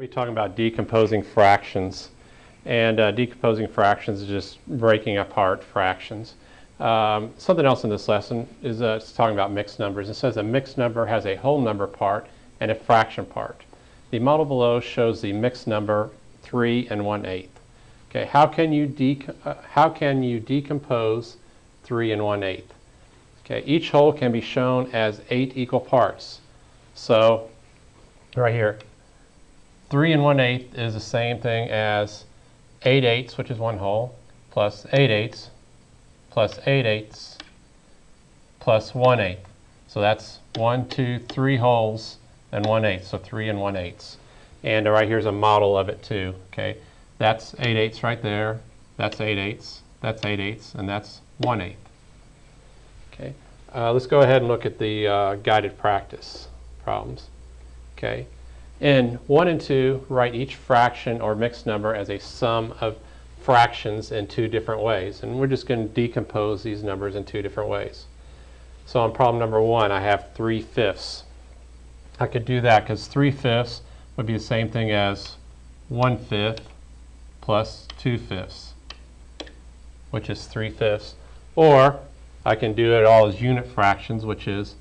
We're talking about decomposing fractions, and decomposing fractions is just breaking apart fractions. Something else in this lesson is it's talking about mixed numbers. It says a mixed number has a whole number part and a fraction part. The model below shows the mixed number 3 1/8. Okay, how can you decompose 3 1/8? Okay, each whole can be shown as 8 equal parts. So right here, 3 1/8 is the same thing as 8/8, which is one whole, plus 8/8, plus 8/8, plus 1/8. So that's 1, 2, 3 wholes and 1/8. So 3 1/8. And right here's a model of it too. Okay, that's 8/8 right there. That's 8/8. That's 8/8, and that's 1/8. Okay, let's go ahead and look at the guided practice problems. Okay. In 1 and 2, write each fraction or mixed number as a sum of fractions in 2 different ways. And we're just going to decompose these numbers in 2 different ways. So on problem number 1, I have 3/5. I could do that because 3/5 would be the same thing as 1/5 plus 2/5, which is 3/5. Or I can do it all as unit fractions, which is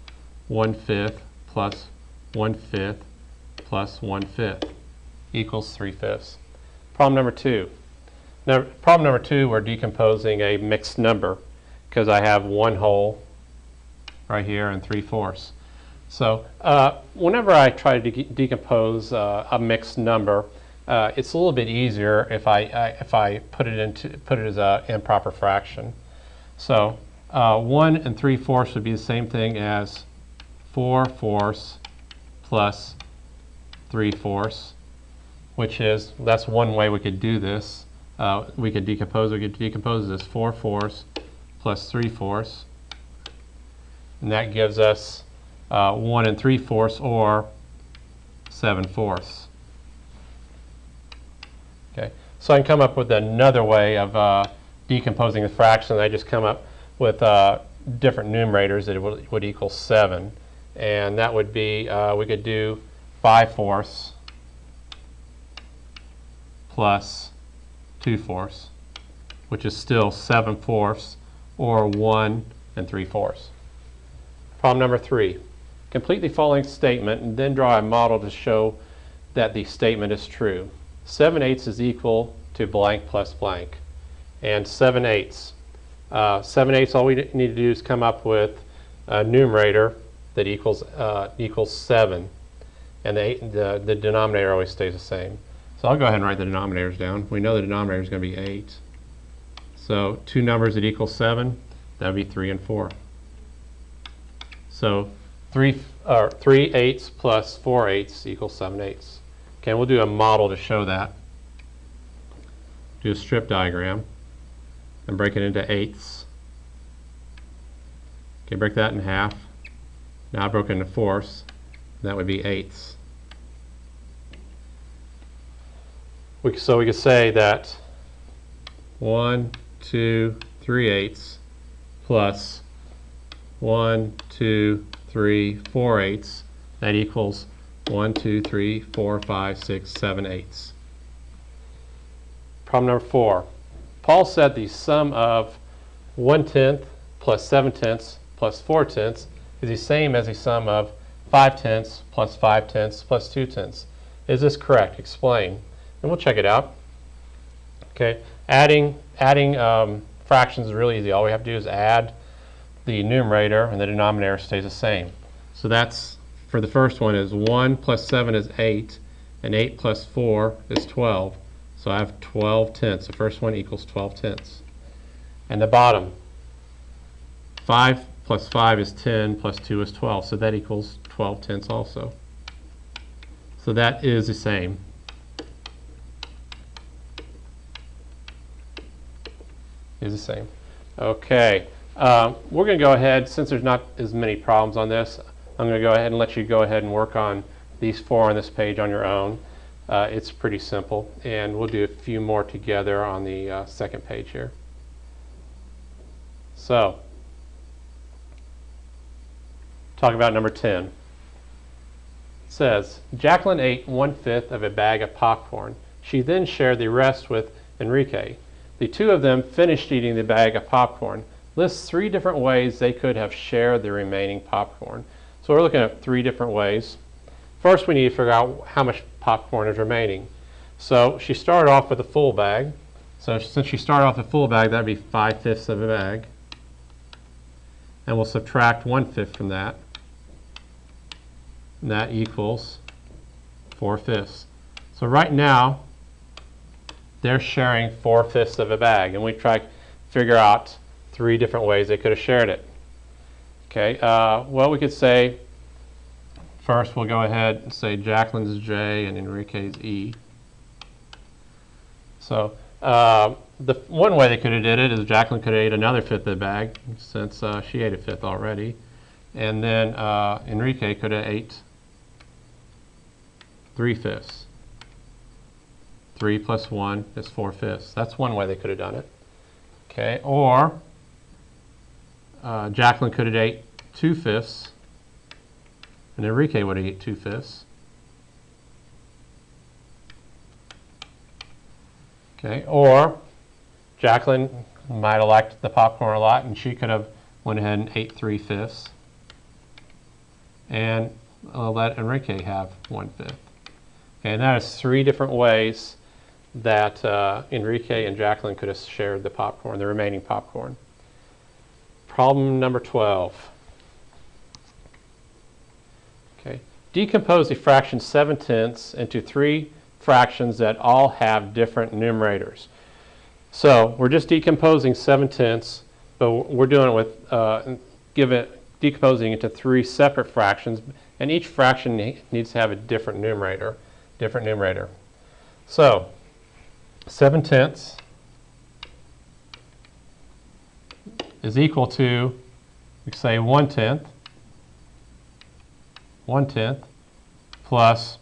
1/5 plus 1/5 plus 1/5 equals 3/5. Problem number 2. Now, problem number 2, we're decomposing a mixed number because I have one whole right here and 3/4. So whenever I try to decompose a mixed number, it's a little bit easier if I put it as an improper fraction. So 1 3/4 would be the same thing as 4/4 plus 3/4, which is, that's one way we could do this. We could decompose this 4/4 plus 3/4, and that gives us 1 3/4 or 7/4. Okay, so I can come up with another way of decomposing the fraction. I just come up with different numerators that would equal 7, and that would be, we could do 5/4 plus 2/4, which is still 7/4 or 1 3/4. Problem number 3. Complete the following statement and then draw a model to show that the statement is true. 7/8 is equal to blank plus blank. And 7/8. 7/8, all we need to do is come up with a numerator that equals 7. And the denominator always stays the same. So I'll go ahead and write the denominators down. We know the denominator is going to be 8. So 2 numbers that equal 7, that would be 3 and 4. So 3/8 plus 4/8 equals 7/8. Okay, we'll do a model to show that. Do a strip diagram and break it into 8ths. Okay, break that in half. Now I broke it into 4ths. That would be 8ths. So we could say that 1, 2, 3/8 plus 1, 2, 3, 4/8, that equals 1, 2, 3, 4, 5, 6, 7/8. Problem number 4. Paul said the sum of 1/10 plus 7/10 plus 4/10 is the same as the sum of 5/10 plus 5/10 plus 2/10. Is this correct? Explain. And we'll check it out. Okay, adding fractions is really easy. All we have to do is add the numerator, and the denominator stays the same. So that's, for the first one, is 1 plus 7 is 8, and 8 plus 4 is 12. So I have 12/10. The first one equals 12/10. And the bottom, 5 plus 5 is 10, plus 2 is 12. So that equals 12/10 also. So that is the same. Is the same. Okay, we're going to go ahead, since there's not as many problems on this, I'm going to go ahead and let you go ahead and work on these 4 on this page on your own. It's pretty simple, and we'll do a few more together on the second page here. So, talk about number 10. says, Jacqueline ate 1/5 of a bag of popcorn. She then shared the rest with Enrique. The two of them finished eating the bag of popcorn. List 3 different ways they could have shared the remaining popcorn. So we're looking at 3 different ways. First, we need to figure out how much popcorn is remaining. So she started off with a full bag. So since she started off with a full bag, that would be 5/5 of a bag. And we'll subtract 1/5 from that. And that equals 4/5. So right now, they're sharing 4/5 of a bag. And we try to figure out 3 different ways they could have shared it. Okay, well, we could say, first we'll go ahead and say Jacqueline's J and Enrique's E. So the one way they could have did it is Jacqueline could have ate another 1/5 of the bag, since she ate a 1/5 already. And then Enrique could have ate 3/5. 3 plus 1 is 4/5. That's one way they could have done it. Okay, or Jacqueline could have ate 2/5, and Enrique would have ate 2/5. Okay, or Jacqueline might have liked the popcorn a lot, and she could have went ahead and ate 3/5, and let Enrique have 1/5. Okay, and that is 3 different ways that Enrique and Jacqueline could have shared the popcorn, the remaining popcorn. Problem number 12. Okay, decompose the fraction 7/10 into 3 fractions that all have different numerators. So we're just decomposing 7/10, but we're doing it with decomposing into 3 separate fractions, and each fraction needs to have a different numerator. So 7/10 is equal to, we say 1/10 plus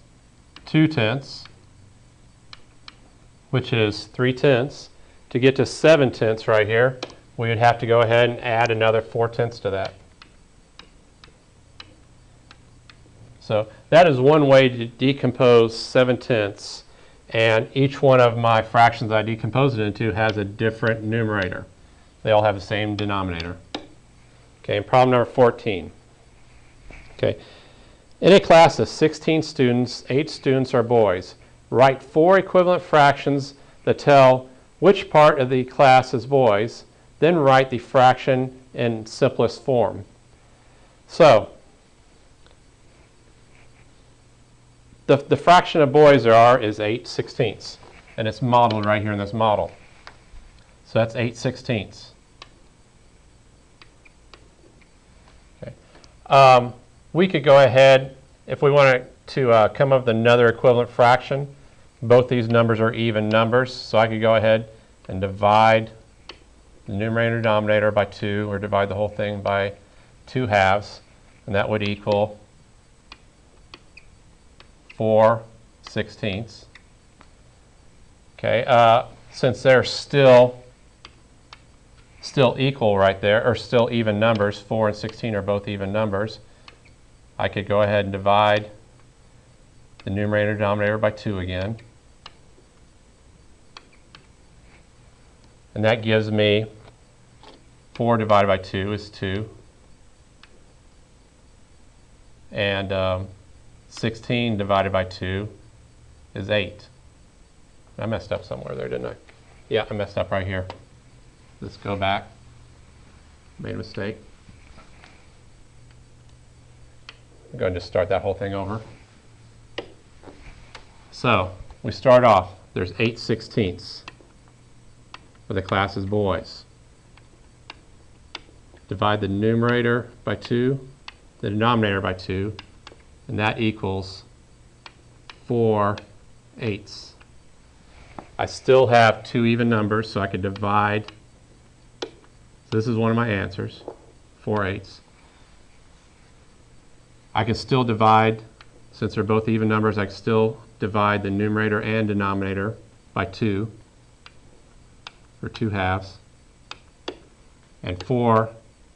2/10, which is 3/10. To get to 7/10 right here, we would have to go ahead and add another 4/10 to that. So that is one way to decompose 7/10, and each one of my fractions I decompose it into has a different numerator. They all have the same denominator. Okay, and problem number 14. Okay, in a class of 16 students, 8 students are boys. Write 4 equivalent fractions that tell which part of the class is boys, then write the fraction in simplest form. So the fraction of boys there are is 8/16, and it's modeled right here in this model. So that's 8/16. Okay. We could go ahead, if we wanted to come up with another equivalent fraction. Both these numbers are even numbers, so I could go ahead and divide the numerator and denominator by 2, or divide the whole thing by 2/2, and that would equal 4/16. Okay, since they're still equal right there, or still even numbers, 4 and 16 are both even numbers, I could go ahead and divide the numerator and denominator by 2 again. And that gives me 4 divided by 2 is 2. And 16 divided by 2 is 8. I messed up somewhere there, didn't I? Yeah, I messed up right here. Let's go back. Made a mistake. I'm going to just start that whole thing over. So we start off, there's 8/16 for the class is boys. Divide the numerator by 2, the denominator by 2, and that equals 4/8. I still have 2 even numbers, so I could divide. So this is one of my answers, 4/8. I can still divide, since they're both even numbers, I can still divide the numerator and denominator by 2, or 2/2. And 4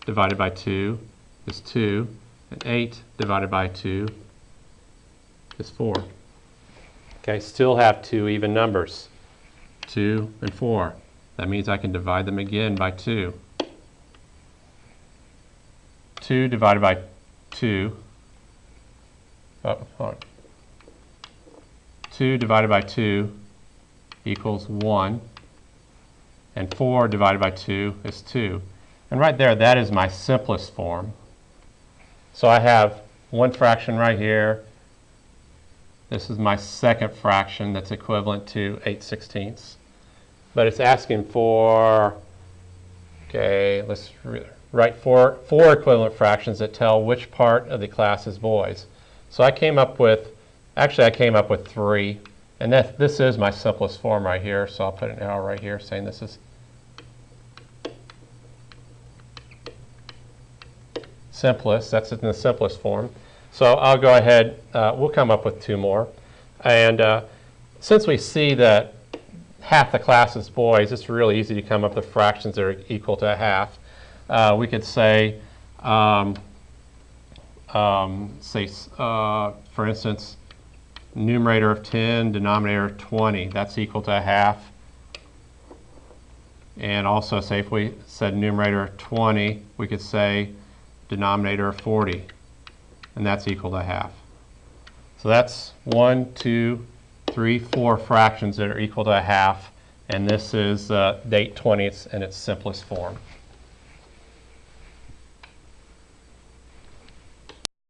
divided by 2 is 2, and 8 divided by 2 is 4. Okay, still have two even numbers, 2 and 4. That means I can divide them again by 2. 2 divided by 2, 2 divided by 2 equals 1, and 4 divided by 2 is 2. And right there, that is my simplest form. So I have one fraction right here. This is my second fraction that's equivalent to 8/16. But it's asking for, okay, let's write four equivalent fractions that tell which part of the class is boys. So I came up with, actually I came up with 3. And this is my simplest form right here. So I'll put an arrow right here saying this is simplest. That's in the simplest form. So I'll go ahead, we'll come up with 2 more. And since we see that half the class is boys, it's really easy to come up with fractions that are equal to a half. We could say, for instance, numerator of 10, denominator of 20, that's equal to a half. And also, say if we said numerator of 20, we could say denominator of 40, and that's equal to a half. So that's 1, 2, 3, 4 fractions that are equal to a half, and this is the 8/20 in its simplest form.